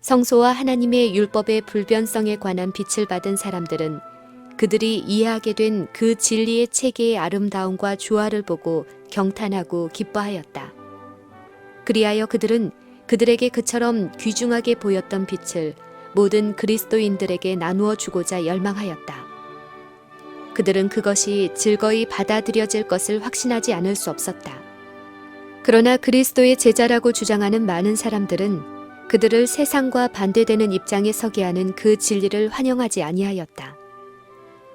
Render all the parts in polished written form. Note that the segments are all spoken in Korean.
성소와 하나님의 율법의 불변성에 관한 빛을 받은 사람들은 그들이 이해하게 된 그 진리의 체계의 아름다움과 조화를 보고 경탄하고 기뻐하였다. 그리하여 그들은 그들에게 그처럼 귀중하게 보였던 빛을 모든 그리스도인들에게 나누어 주고자 열망하였다. 그들은 그것이 즐거이 받아들여질 것을 확신하지 않을 수 없었다. 그러나 그리스도의 제자라고 주장하는 많은 사람들은 그들을 세상과 반대되는 입장에 서게 하는 그 진리를 환영하지 아니하였다.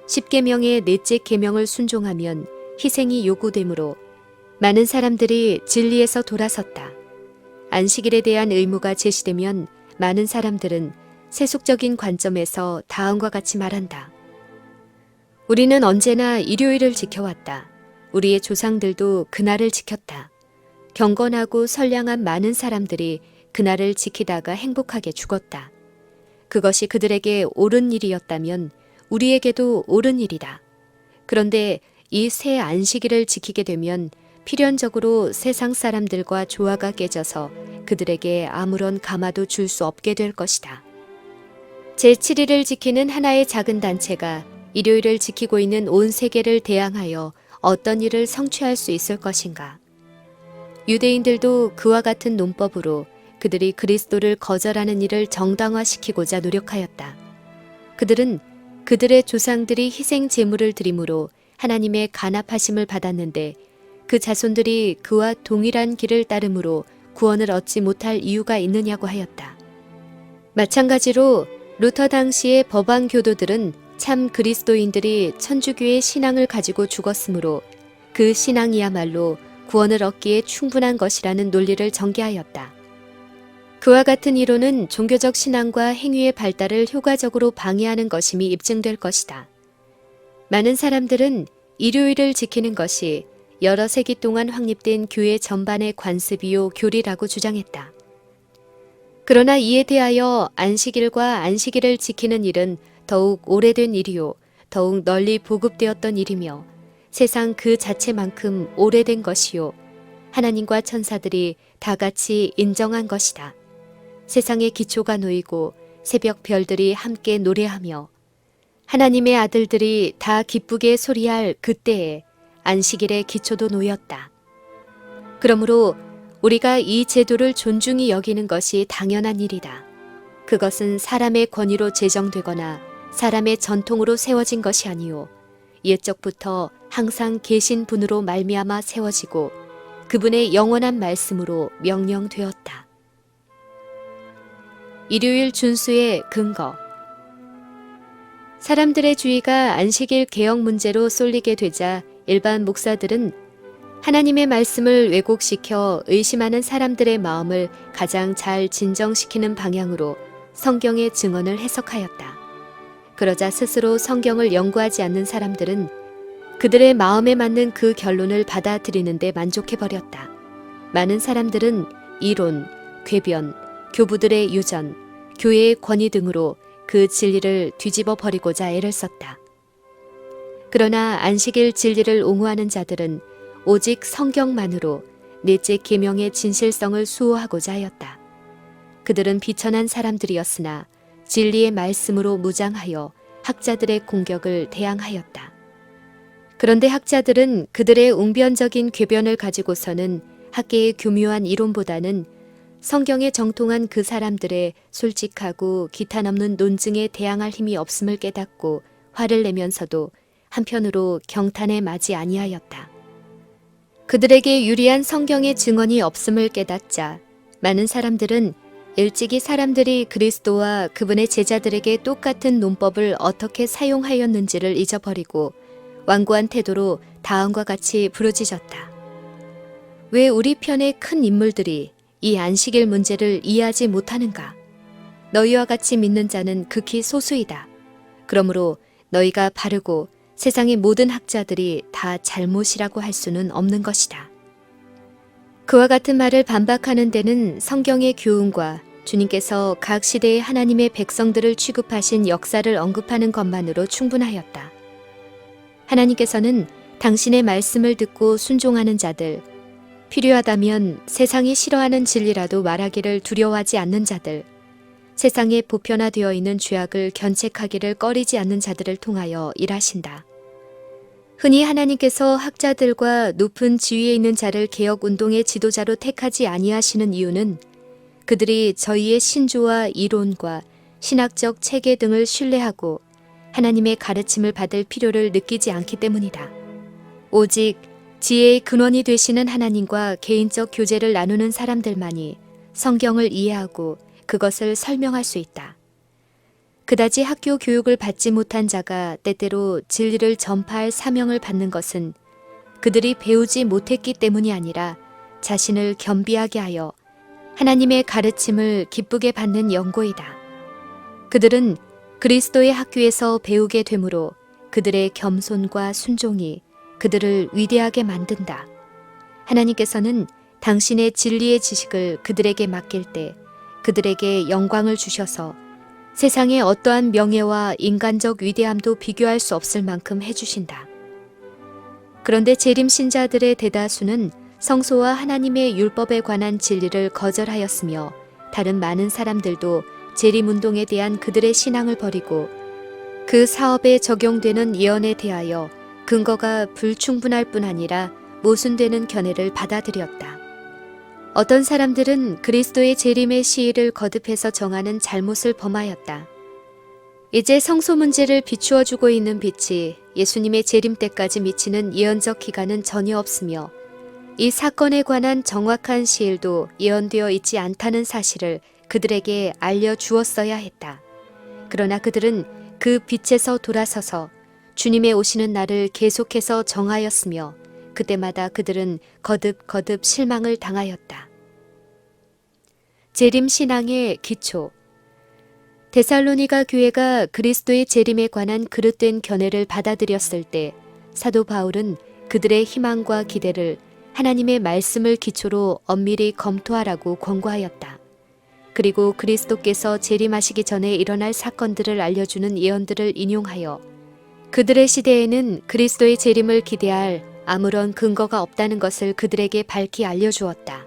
십계명의 넷째 계명을 순종하면 희생이 요구되므로 많은 사람들이 진리에서 돌아섰다. 안식일에 대한 의무가 제시되면 많은 사람들은 세속적인 관점에서 다음과 같이 말한다. 우리는 언제나 일요일을 지켜왔다. 우리의 조상들도 그날을 지켰다. 경건하고 선량한 많은 사람들이 그날을 지키다가 행복하게 죽었다. 그것이 그들에게 옳은 일이었다면 우리에게도 옳은 일이다. 그런데 이 새 안식일을 지키게 되면 필연적으로 세상 사람들과 조화가 깨져서 그들에게 아무런 감화도 줄 수 없게 될 것이다. 제7일을 지키는 하나의 작은 단체가 일요일을 지키고 있는 온 세계를 대항하여 어떤 일을 성취할 수 있을 것인가? 유대인들도 그와 같은 논법으로 그들이 그리스도를 거절하는 일을 정당화시키고자 노력하였다. 그들은 그들의 조상들이 희생 제물을 드림으로 하나님의 간합하심을 받았는데 그 자손들이 그와 동일한 길을 따름으로 구원을 얻지 못할 이유가 있느냐고 하였다. 마찬가지로 루터 당시의 법왕 교도들은 참 그리스도인들이 천주교의 신앙을 가지고 죽었으므로 그 신앙이야말로 구원을 얻기에 충분한 것이라는 논리를 전개하였다. 그와 같은 이론은 종교적 신앙과 행위의 발달을 효과적으로 방해하는 것임이 입증될 것이다. 많은 사람들은 일요일을 지키는 것이 여러 세기 동안 확립된 교회 전반의 관습이요 교리라고 주장했다. 그러나 이에 대하여 안식일과 안식일을 지키는 일은 더욱 오래된 일이요 더욱 널리 보급되었던 일이며 세상 그 자체만큼 오래된 것이요 하나님과 천사들이 다 같이 인정한 것이다. 세상의 기초가 놓이고 새벽 별들이 함께 노래하며 하나님의 아들들이 다 기쁘게 소리할 그때에 안식일의 기초도 놓였다. 그러므로 우리가 이 제도를 존중히 여기는 것이 당연한 일이다. 그것은 사람의 권위로 제정되거나 사람의 전통으로 세워진 것이 아니오 옛적부터 항상 계신 분으로 말미암아 세워지고 그분의 영원한 말씀으로 명령되었다. 일요일 준수의 근거. 사람들의 주의가 안식일 개혁 문제로 쏠리게 되자 일반 목사들은 하나님의 말씀을 왜곡시켜 의심하는 사람들의 마음을 가장 잘 진정시키는 방향으로 성경의 증언을 해석하였다. 그러자 스스로 성경을 연구하지 않는 사람들은 그들의 마음에 맞는 그 결론을 받아들이는 데 만족해버렸다. 많은 사람들은 이론, 궤변, 교부들의 유전, 교회의 권위 등으로 그 진리를 뒤집어 버리고자 애를 썼다. 그러나 안식일 진리를 옹호하는 자들은 오직 성경만으로 넷째 계명의 진실성을 수호하고자 하였다. 그들은 비천한 사람들이었으나 진리의 말씀으로 무장하여 학자들의 공격을 대항하였다. 그런데 학자들은 그들의 웅변적인 궤변을 가지고서는 학계의 교묘한 이론보다는 성경에 정통한 그 사람들의 솔직하고 기탄 없는 논증에 대항할 힘이 없음을 깨닫고 화를 내면서도 한편으로 경탄에 맞이 아니하였다. 그들에게 유리한 성경의 증언이 없음을 깨닫자 많은 사람들은 일찍이 사람들이 그리스도와 그분의 제자들에게 똑같은 논법을 어떻게 사용하였는지를 잊어버리고 완고한 태도로 다음과 같이 부르짖었다. 왜 우리 편의 큰 인물들이 이 안식일 문제를 이해하지 못하는가? 너희와 같이 믿는 자는 극히 소수이다. 그러므로 너희가 바르고 세상의 모든 학자들이 다 잘못이라고 할 수는 없는 것이다. 그와 같은 말을 반박하는 데는 성경의 교훈과 주님께서 각 시대의 하나님의 백성들을 취급하신 역사를 언급하는 것만으로 충분하였다. 하나님께서는 당신의 말씀을 듣고 순종하는 자들, 필요하다면 세상이 싫어하는 진리라도 말하기를 두려워하지 않는 자들, 세상에 보편화되어 있는 죄악을 견책하기를 꺼리지 않는 자들을 통하여 일하신다. 흔히 하나님께서 학자들과 높은 지위에 있는 자를 개혁운동의 지도자로 택하지 아니하시는 이유는 그들이 저희의 신조와 이론과 신학적 체계 등을 신뢰하고 하나님의 가르침을 받을 필요를 느끼지 않기 때문이다. 오직 지혜의 근원이 되시는 하나님과 개인적 교제를 나누는 사람들만이 성경을 이해하고 그것을 설명할 수 있다. 그다지 학교 교육을 받지 못한 자가 때때로 진리를 전파할 사명을 받는 것은 그들이 배우지 못했기 때문이 아니라 자신을 겸비하게 하여 하나님의 가르침을 기쁘게 받는 연고이다. 그들은 그리스도의 학교에서 배우게 되므로 그들의 겸손과 순종이 그들을 위대하게 만든다. 하나님께서는 당신의 진리의 지식을 그들에게 맡길 때 그들에게 영광을 주셔서 세상의 어떠한 명예와 인간적 위대함도 비교할 수 없을 만큼 해주신다. 그런데 재림신자들의 대다수는 성소와 하나님의 율법에 관한 진리를 거절하였으며 다른 많은 사람들도 재림운동에 대한 그들의 신앙을 버리고 그 사업에 적용되는 예언에 대하여 근거가 불충분할 뿐 아니라 모순되는 견해를 받아들였다. 어떤 사람들은 그리스도의 재림의 시일을 거듭해서 정하는 잘못을 범하였다. 이제 성소 문제를 비추어주고 있는 빛이 예수님의 재림 때까지 미치는 예언적 기간은 전혀 없으며 이 사건에 관한 정확한 시일도 예언되어 있지 않다는 사실을 그들에게 알려주었어야 했다. 그러나 그들은 그 빛에서 돌아서서 주님의 오시는 날을 계속해서 정하였으며 그때마다 그들은 거듭 실망을 당하였다. 재림 신앙의 기초. 데살로니가 교회가 그리스도의 재림에 관한 그릇된 견해를 받아들였을 때 사도 바울은 그들의 희망과 기대를 하나님의 말씀을 기초로 엄밀히 검토하라고 권고하였다. 그리고 그리스도께서 재림하시기 전에 일어날 사건들을 알려주는 예언들을 인용하여 그들의 시대에는 그리스도의 재림을 기대할 아무런 근거가 없다는 것을 그들에게 밝히 알려주었다.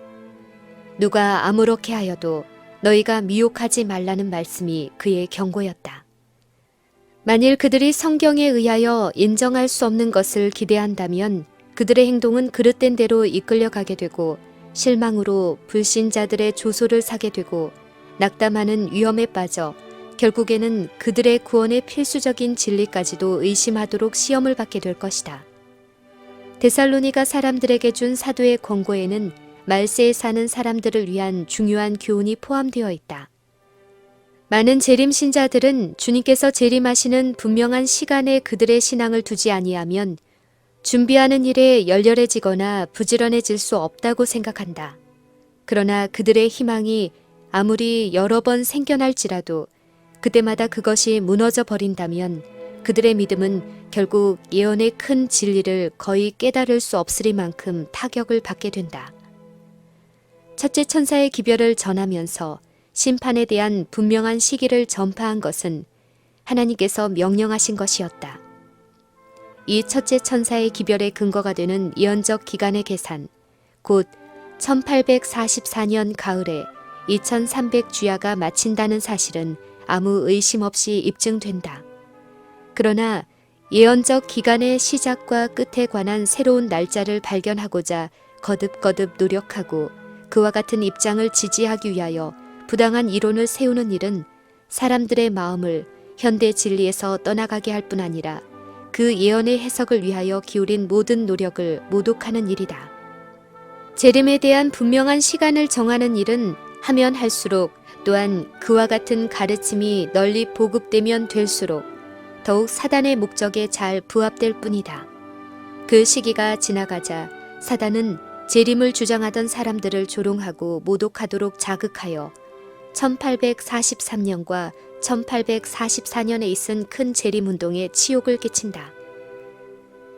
누가 아무렇게 하여도 너희가 미혹하지 말라는 말씀이 그의 경고였다. 만일 그들이 성경에 의하여 인정할 수 없는 것을 기대한다면 그들의 행동은 그릇된 대로 이끌려가게 되고 실망으로 불신자들의 조소를 사게 되고 낙담하는 위험에 빠져 결국에는 그들의 구원의 필수적인 진리까지도 의심하도록 시험을 받게 될 것이다. 데살로니가 사람들에게 준 사도의 권고에는 말세에 사는 사람들을 위한 중요한 교훈이 포함되어 있다. 많은 재림신자들은 주님께서 재림하시는 분명한 시간에 그들의 신앙을 두지 아니하면 준비하는 일에 열렬해지거나 부지런해질 수 없다고 생각한다. 그러나 그들의 희망이 아무리 여러 번 생겨날지라도 그때마다 그것이 무너져 버린다면 그들의 믿음은 결국 예언의 큰 진리를 거의 깨달을 수 없으리만큼 타격을 받게 된다. 첫째 천사의 기별을 전하면서 심판에 대한 분명한 시기를 전파한 것은 하나님께서 명령하신 것이었다. 이 첫째 천사의 기별의 근거가 되는 예언적 기간의 계산, 곧 1844년 가을에 2300주야가 마친다는 사실은 아무 의심 없이 입증된다. 그러나 예언적 기간의 시작과 끝에 관한 새로운 날짜를 발견하고자 거듭 노력하고 그와 같은 입장을 지지하기 위하여 부당한 이론을 세우는 일은 사람들의 마음을 현대 진리에서 떠나가게 할 뿐 아니라 그 예언의 해석을 위하여 기울인 모든 노력을 모독하는 일이다. 재림에 대한 분명한 시간을 정하는 일은 하면 할수록 또한 그와 같은 가르침이 널리 보급되면 될수록 더욱 사단의 목적에 잘 부합될 뿐이다. 그 시기가 지나가자 사단은 재림을 주장하던 사람들을 조롱하고 모독하도록 자극하여 1843년과 1844년에 있은 큰 재림운동에 치욕을 끼친다.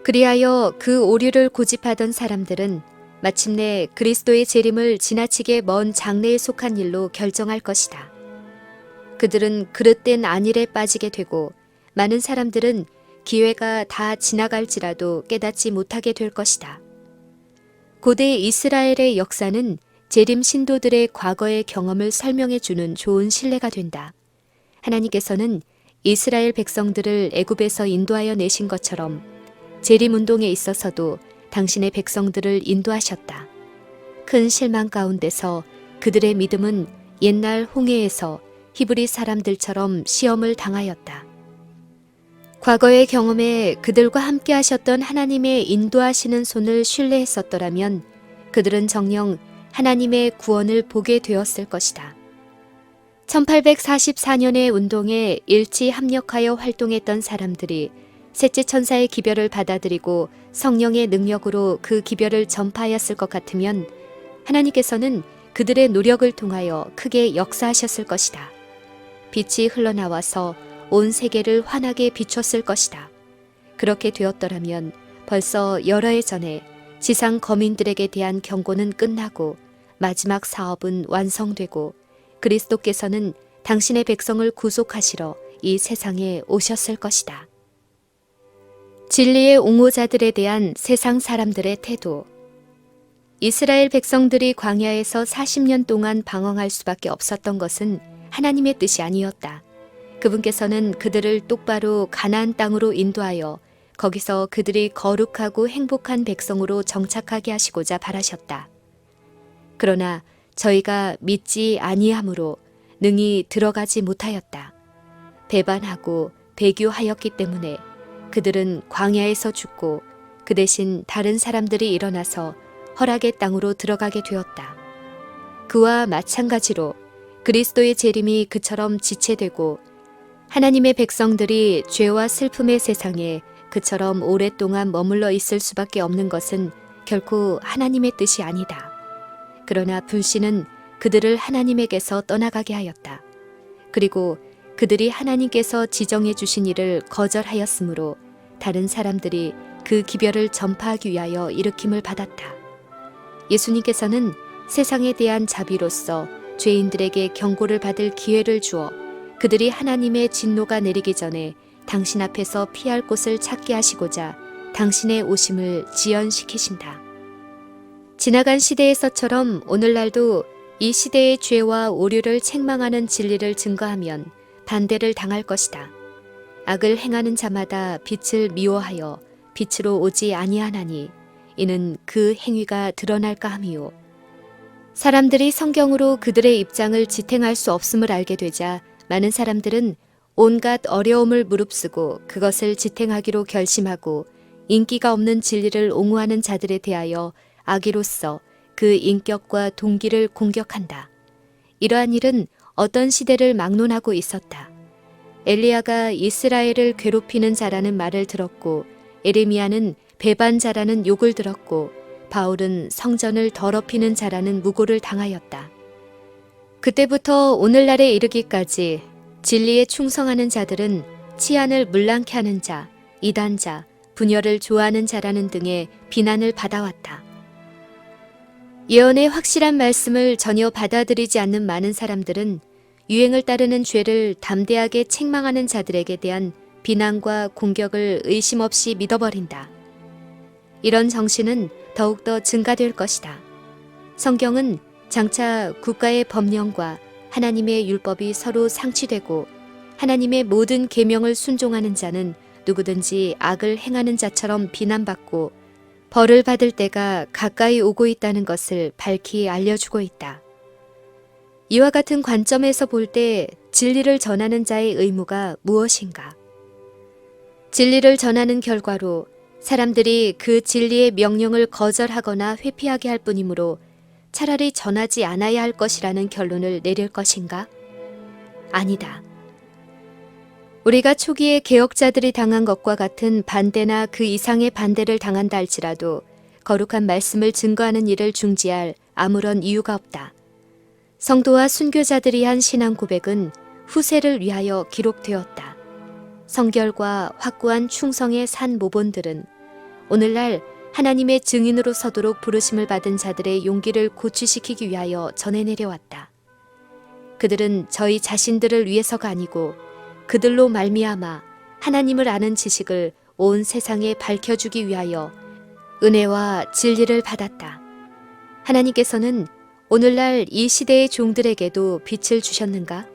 그리하여 그 오류를 고집하던 사람들은 마침내 그리스도의 재림을 지나치게 먼 장래에 속한 일로 결정할 것이다. 그들은 그릇된 안일에 빠지게 되고 많은 사람들은 기회가 다 지나갈지라도 깨닫지 못하게 될 것이다. 고대 이스라엘의 역사는 재림 신도들의 과거의 경험을 설명해 주는 좋은 신뢰가 된다. 하나님께서는 이스라엘 백성들을 애굽에서 인도하여 내신 것처럼 재림 운동에 있어서도 당신의 백성들을 인도하셨다. 큰 실망 가운데서 그들의 믿음은 옛날 홍해에서 히브리 사람들처럼 시험을 당하였다. 과거의 경험에 그들과 함께 하셨던 하나님의 인도하시는 손을 신뢰했었더라면 그들은 정녕 하나님의 구원을 보게 되었을 것이다. 1844년의 운동에 일치 합력하여 활동했던 사람들이 셋째 천사의 기별을 받아들이고 성령의 능력으로 그 기별을 전파하였을 것 같으면 하나님께서는 그들의 노력을 통하여 크게 역사하셨을 것이다. 빛이 흘러나와서 온 세계를 환하게 비췄을 것이다. 그렇게 되었더라면 벌써 여러 해 전에 지상 거민들에게 대한 경고는 끝나고 마지막 사업은 완성되고 그리스도께서는 당신의 백성을 구속하시러 이 세상에 오셨을 것이다. 진리의 옹호자들에 대한 세상 사람들의 태도. 이스라엘 백성들이 광야에서 40년 동안 방황할 수밖에 없었던 것은 하나님의 뜻이 아니었다. 그분께서는 그들을 똑바로 가나안 땅으로 인도하여 거기서 그들이 거룩하고 행복한 백성으로 정착하게 하시고자 바라셨다. 그러나 저희가 믿지 아니함으로 능히 들어가지 못하였다. 배반하고 배교하였기 때문에 그들은 광야에서 죽고 그 대신 다른 사람들이 일어나서 허락의 땅으로 들어가게 되었다. 그와 마찬가지로 그리스도의 재림이 그처럼 지체되고 하나님의 백성들이 죄와 슬픔의 세상에 그처럼 오랫동안 머물러 있을 수밖에 없는 것은 결코 하나님의 뜻이 아니다. 그러나 불신은 그들을 하나님에게서 떠나가게 하였다. 그리고 그들이 하나님께서 지정해 주신 일을 거절하였으므로 다른 사람들이 그 기별을 전파하기 위하여 일으킴을 받았다. 예수님께서는 세상에 대한 자비로서 죄인들에게 경고를 받을 기회를 주어 그들이 하나님의 진노가 내리기 전에 당신 앞에서 피할 곳을 찾게 하시고자 당신의 오심을 지연시키신다. 지나간 시대에서처럼 오늘날도 이 시대의 죄와 오류를 책망하는 진리를 증거하면 반대를 당할 것이다. 악을 행하는 자마다 빛을 미워하여 빛으로 오지 아니하나니 이는 그 행위가 드러날까 함이요. 사람들이 성경으로 그들의 입장을 지탱할 수 없음을 알게 되자 많은 사람들은 온갖 어려움을 무릅쓰고 그것을 지탱하기로 결심하고 인기가 없는 진리를 옹호하는 자들에 대하여 악의로서 그 인격과 동기를 공격한다. 이러한 일은 어떤 시대를 막론하고 있었다. 엘리야가 이스라엘을 괴롭히는 자라는 말을 들었고 에레미야는 배반자라는 욕을 들었고 바울은 성전을 더럽히는 자라는 무고를 당하였다. 그때부터 오늘날에 이르기까지 진리에 충성하는 자들은 치안을 물랑케 하는 자, 이단자, 분열을 좋아하는 자라는 등의 비난을 받아왔다. 예언의 확실한 말씀을 전혀 받아들이지 않는 많은 사람들은 유행을 따르는 죄를 담대하게 책망하는 자들에게 대한 비난과 공격을 의심 없이 믿어버린다. 이런 정신은 더욱더 증가될 것이다. 성경은 장차 국가의 법령과 하나님의 율법이 서로 상치되고 하나님의 모든 계명을 순종하는 자는 누구든지 악을 행하는 자처럼 비난받고 벌을 받을 때가 가까이 오고 있다는 것을 밝히 알려주고 있다. 이와 같은 관점에서 볼 때 진리를 전하는 자의 의무가 무엇인가? 진리를 전하는 결과로 사람들이 그 진리의 명령을 거절하거나 회피하게 할 뿐이므로 차라리 전하지 않아야 할 것이라는 결론을 내릴 것인가? 아니다. 우리가 초기에 개혁자들이 당한 것과 같은 반대나 그 이상의 반대를 당한다 할지라도 거룩한 말씀을 증거하는 일을 중지할 아무런 이유가 없다. 성도와 순교자들이 한 신앙 고백은 후세를 위하여 기록되었다. 성결과 확고한 충성의 산 모본들은 오늘날 하나님의 증인으로 서도록 부르심을 받은 자들의 용기를 고취시키기 위하여 전해내려왔다. 그들은 저희 자신들을 위해서가 아니고 그들로 말미암아 하나님을 아는 지식을 온 세상에 밝혀주기 위하여 은혜와 진리를 받았다. 하나님께서는 오늘날 이 시대의 종들에게도 빛을 주셨는가?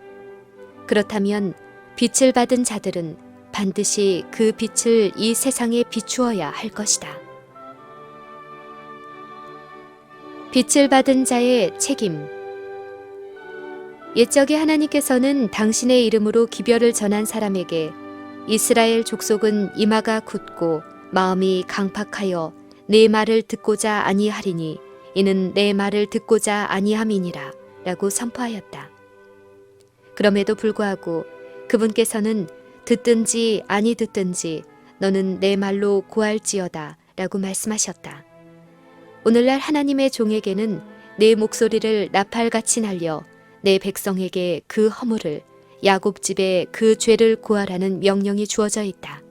그렇다면 빛을 받은 자들은 반드시 그 빛을 이 세상에 비추어야 할 것이다. 빛을 받은 자의 책임. 옛적에 하나님께서는 당신의 이름으로 기별을 전한 사람에게 이스라엘 족속은 이마가 굳고 마음이 강팍하여 내 말을 듣고자 아니하리니 이는 내 말을 듣고자 아니함이니라 라고 선포하였다. 그럼에도 불구하고 그분께서는 듣든지 아니 듣든지 너는 내 말로 고할지어다 라고 말씀하셨다. 오늘날 하나님의 종에게는 내 목소리를 나팔같이 날려 내 백성에게 그 허물을 야곱 집에 그 죄를 고하라는 명령이 주어져 있다.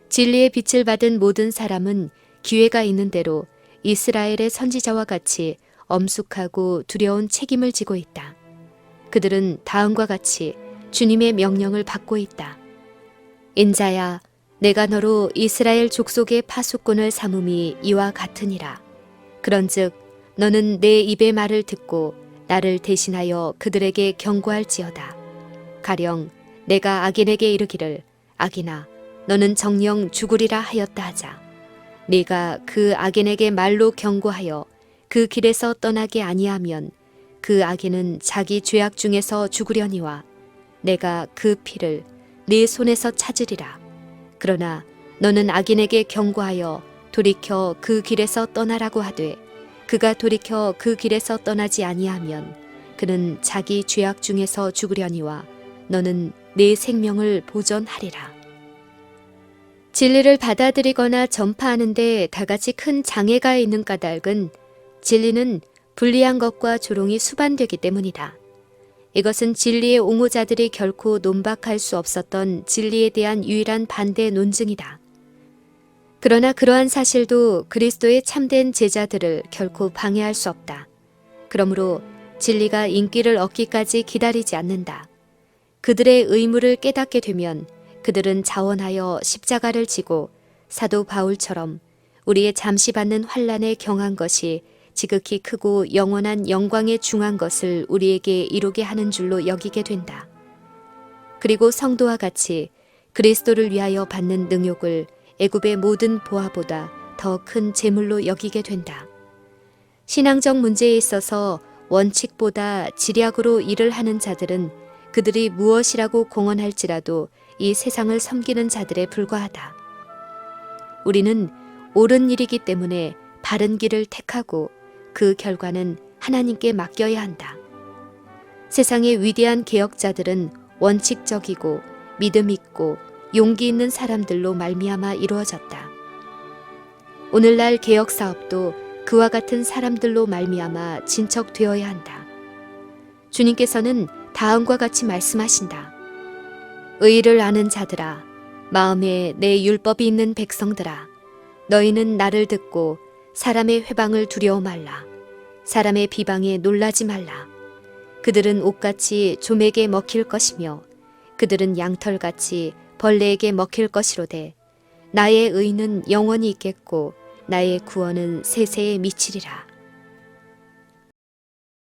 진리의 빛을 받은 모든 사람은 기회가 있는 대로 이스라엘의 선지자와 같이 엄숙하고 두려운 책임을 지고 있다. 그들은 다음과 같이 주님의 명령을 받고 있다. 인자야, 내가 너로 이스라엘 족속의 파수꾼을 삼음이 이와 같으니라. 그런즉 너는 내 입의 말을 듣고 나를 대신하여 그들에게 경고할지어다. 가령 내가 악인에게 이르기를 악인아 너는 정녕 죽으리라 하였다 하자. 네가 그 악인에게 말로 경고하여 그 길에서 떠나게 아니하면 그 악인은 자기 죄악 중에서 죽으려니와 내가 그 피를 네 손에서 찾으리라. 그러나 너는 악인에게 경고하여 돌이켜 그 길에서 떠나라고 하되 그가 돌이켜 그 길에서 떠나지 아니하면 그는 자기 죄악 중에서 죽으려니와 너는 네 생명을 보존하리라. 진리를 받아들이거나 전파하는데 다같이 큰 장애가 있는 까닭은 진리는 불리한 것과 조롱이 수반되기 때문이다. 이것은 진리의 옹호자들이 결코 논박할 수 없었던 진리에 대한 유일한 반대 논증이다. 그러나 그러한 사실도 그리스도의 참된 제자들을 결코 방해할 수 없다. 그러므로 진리가 인기를 얻기까지 기다리지 않는다. 그들의 의무를 깨닫게 되면 그들은 자원하여 십자가를 지고 사도 바울처럼 우리의 잠시 받는 환난에 경한 것이 지극히 크고 영원한 영광에 중한 것을 우리에게 이루게 하는 줄로 여기게 된다. 그리고 성도와 같이 그리스도를 위하여 받는 능욕을 애굽의 모든 보화보다 더 큰 재물로 여기게 된다. 신앙적 문제에 있어서 원칙보다 지략으로 일을 하는 자들은 그들이 무엇이라고 공언할지라도 이 세상을 섬기는 자들에 불과하다. 우리는 옳은 일이기 때문에 바른 길을 택하고 그 결과는 하나님께 맡겨야 한다. 세상의 위대한 개혁자들은 원칙적이고 믿음 있고 용기 있는 사람들로 말미암아 이루어졌다. 오늘날 개혁 사업도 그와 같은 사람들로 말미암아 진척되어야 한다. 주님께서는 다음과 같이 말씀하신다. 의를 아는 자들아, 마음에 내 율법이 있는 백성들아, 너희는 나를 듣고 사람의 회방을 두려워 말라. 사람의 비방에 놀라지 말라. 그들은 옷같이 좀에게 먹힐 것이며 그들은 양털같이 벌레에게 먹힐 것이로되 나의 의는 영원히 있겠고 나의 구원은 세세에 미치리라.